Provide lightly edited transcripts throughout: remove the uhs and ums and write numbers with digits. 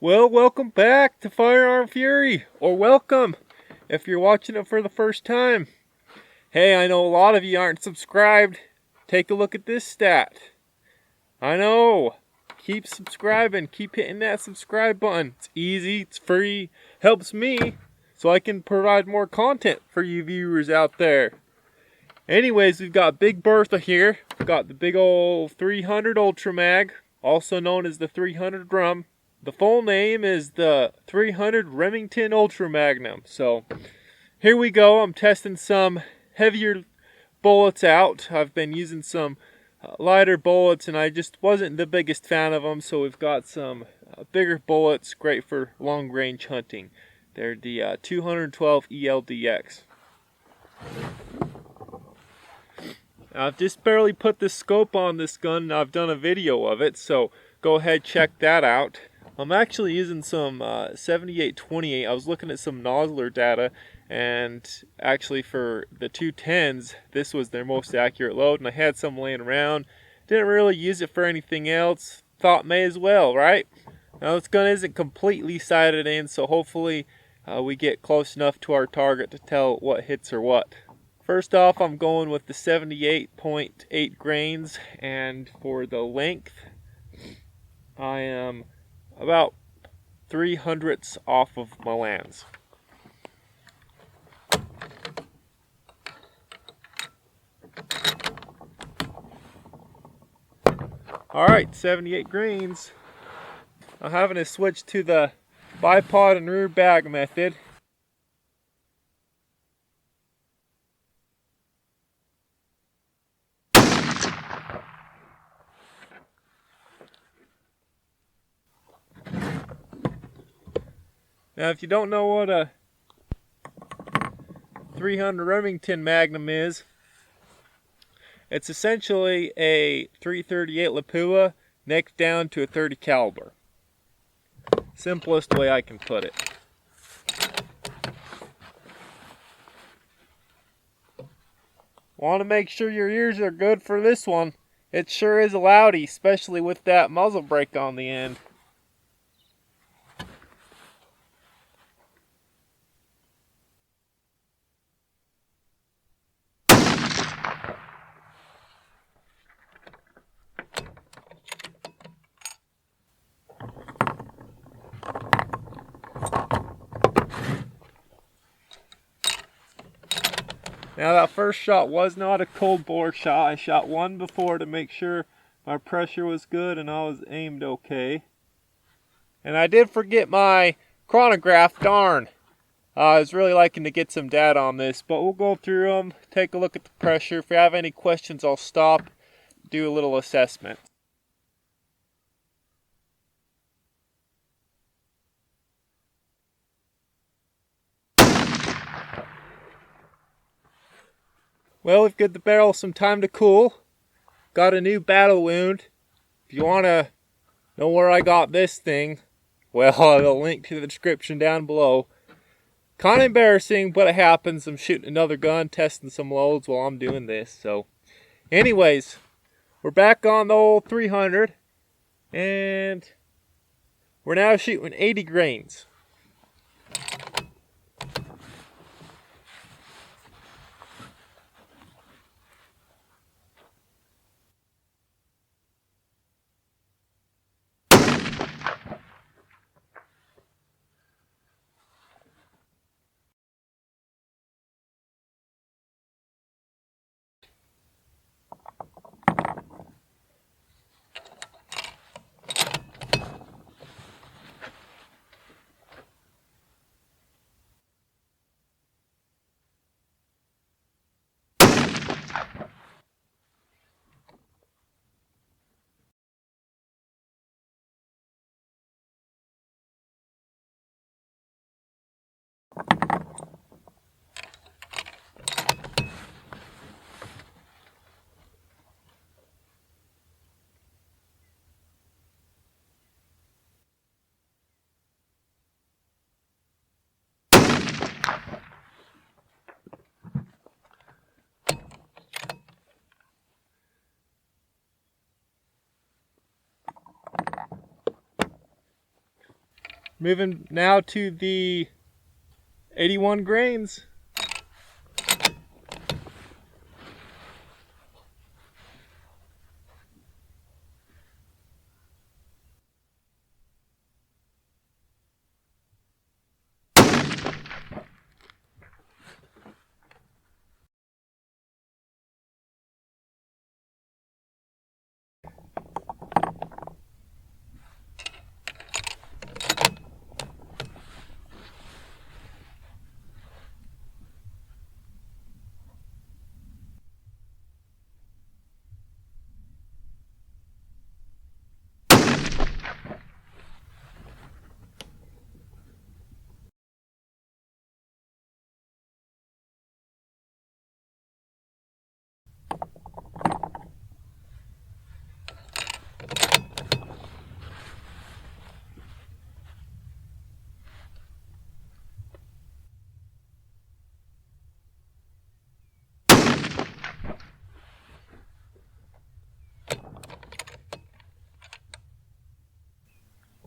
Well, welcome back to Firearm Fury, or welcome if you're watching it for the first time. Hey, I know a lot of you aren't subscribed. Take a look at this stat. I know. Keep subscribing. Keep hitting that subscribe button. It's easy. It's free. Helps me so I can provide more content for you viewers out there. Anyways, we've got Big Bertha here. We've got the big old 300 Ultra Mag, also known as the 300 RUM. The full name is the 300 Remington Ultra Magnum. So here we go. I'm testing some heavier bullets out. I've been using some lighter bullets and I just wasn't the biggest fan of them. So we've got some bigger bullets, great for long range hunting. They're the 212 ELD X. I've just barely put the scope on this gun and I've done a video of it. So go ahead, check that out. I'm actually using some 78-28. I was looking at some nozzler data, and actually for the 210s, this was their most accurate load, and I had some laying around. Didn't really use it for anything else. Thought may as well, right? Now this gun isn't completely sighted in, so hopefully we get close enough to our target to tell what hits or what. First off, I'm going with the 78.8 grains, and for the length, I am about 3/100ths off of my lands. Alright, 78 grains. I'm having to switch to the bipod and rear bag method. Now, if you don't know what a 300 Remington Magnum is, it's essentially a .338 Lapua necked down to a .30 caliber. Simplest way I can put it. Want to make sure your ears are good for this one. It sure is a loudy, especially with that muzzle brake on the end. Now that first shot was not a cold bore shot. I shot one before to make sure my pressure was good and I was aimed okay. And I did forget my chronograph, darn. I was really liking to get some data on this, but we'll go through them, take a look at the pressure. If you have any questions, I'll stop, do a little assessment. Well, we've given the barrel some time to cool. Got a new battle wound. If you want to know where I got this thing, well, I'll link to the description down below. Kind of embarrassing, but it happens. I'm shooting another gun, testing some loads while I'm doing this. So, anyways, we're back on the old 300, and we're now shooting 80 grains. Moving now to the 81 grains.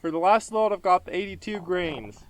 For the last load, I've got the 82 grains.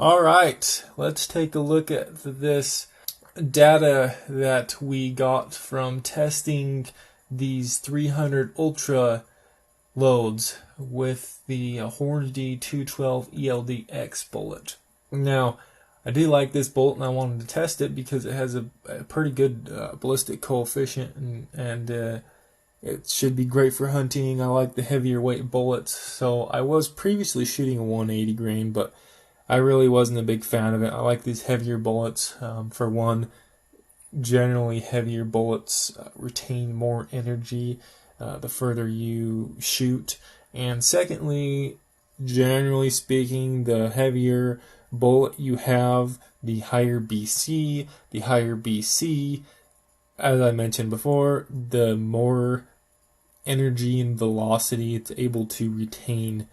All right, let's take a look at this data that we got from testing these 300 Ultra loads with the Hornady 212 ELD X bullet. Now, I do like this bullet and I wanted to test it because it has a pretty good ballistic coefficient and it should be great for hunting. I like the heavier weight bullets. So I was previously shooting a 180 grain, but I really wasn't a big fan of it. I like these heavier bullets. For one, generally heavier bullets retain more energy the further you shoot. And secondly, generally speaking, the heavier bullet you have, the higher BC. The higher BC, as I mentioned before, the more energy and velocity it's able to retain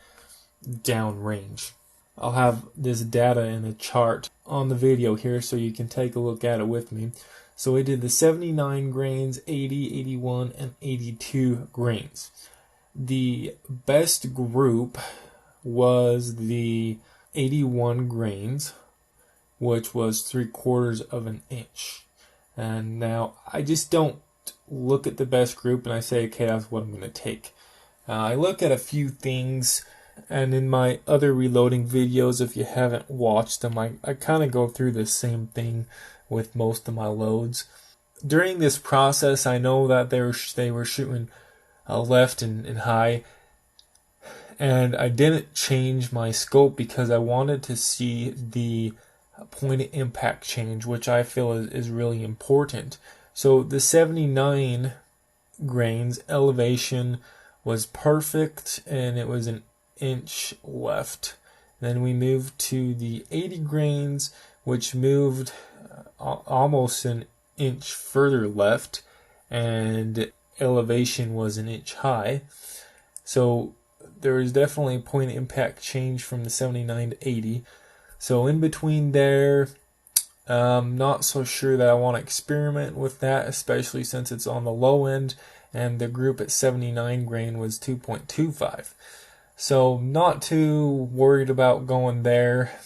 downrange. I'll have this data in a chart on the video here so you can take a look at it with me. So we did the 79 grains, 80, 81, and 82 grains. The best group was the 81 grains, which was 3/4 of an inch. And now I just don't look at the best group and I say, okay, that's what I'm going to take. I look at a few things. And in my other reloading videos, if you haven't watched them, I kind of go through the same thing with most of my loads. During this process, I know that they were shooting left and high, and I didn't change my scope because I wanted to see the point of impact change, which I feel is really important. So the 79 grains elevation was perfect, and it was an inch left. Then we moved to the 80 grains, which moved almost an inch further left, and elevation was an inch high. So there is definitely a point of impact change from the 79 to 80. So in between there, I'm not so sure that I want to experiment with that, especially since it's on the low end, and the group at 79 grain was 2.25. So not too worried about going there.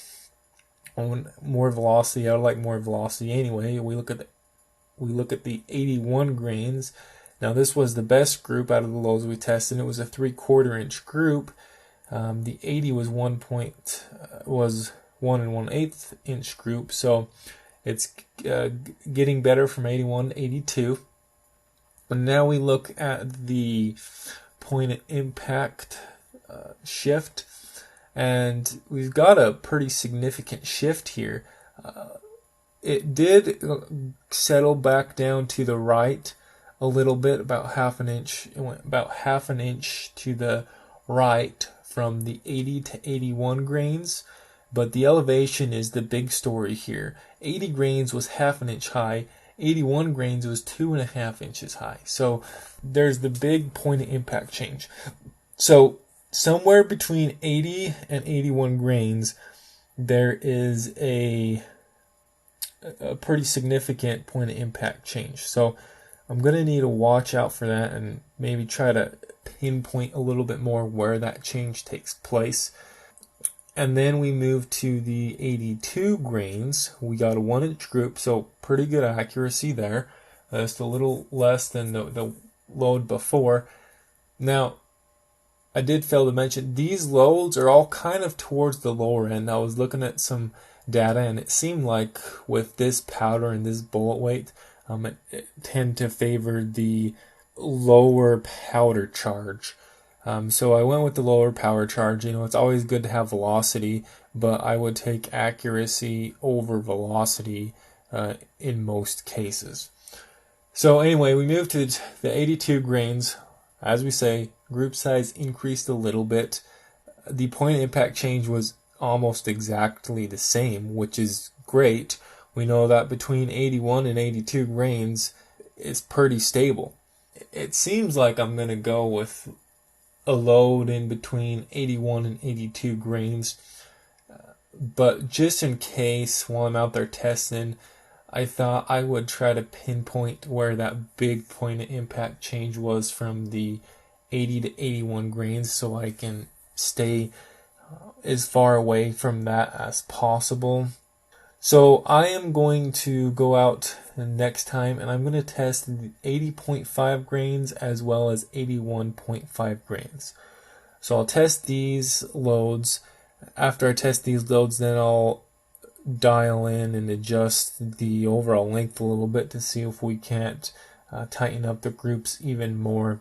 On more velocity, I would like more velocity anyway. We look at the 81 grains. Now this was the best group out of the loads we tested. It was a 3/4 inch group. The 80 was 1 1 inch group, so it's getting better from 81 to 82. But now we look at the point of impact shift, and we've got a pretty significant shift here. It did settle back down to the right a little bit, about half an inch. It went about half an inch to the right from the 80 to 81 grains, but the elevation is the big story here. 80 grains was half an inch high, 81 grains was 2.5 inches high. So there's the big point of impact change. So somewhere between 80 and 81 grains, there is a pretty significant point of impact change. So I'm going to need to watch out for that and maybe try to pinpoint a little bit more where that change takes place. And then we move to the 82 grains. We got a 1 inch group, so pretty good accuracy there. Just a little less than the load before. Now, I did fail to mention, these loads are all kind of towards the lower end. I was looking at some data, and it seemed like with this powder and this bullet weight, it tend to favor the lower powder charge. So I went with the lower power charge. You know, it's always good to have velocity, but I would take accuracy over velocity in most cases. So anyway, we moved to the 82 grains. As we say, group size increased a little bit. The point of impact change was almost exactly the same, which is great. We know that between 81 and 82 grains, it's pretty stable. It seems like I'm going to go with a load in between 81 and 82 grains. But just in case, while I'm out there testing, I thought I would try to pinpoint where that big point of impact change was from the 80 to 81 grains, so I can stay as far away from that as possible. So I am going to go out next time and I'm going to test the 80.5 grains as well as 81.5 grains. So I'll test these loads. After I test these loads, then I'll dial in and adjust the overall length a little bit to see if we can't tighten up the groups even more.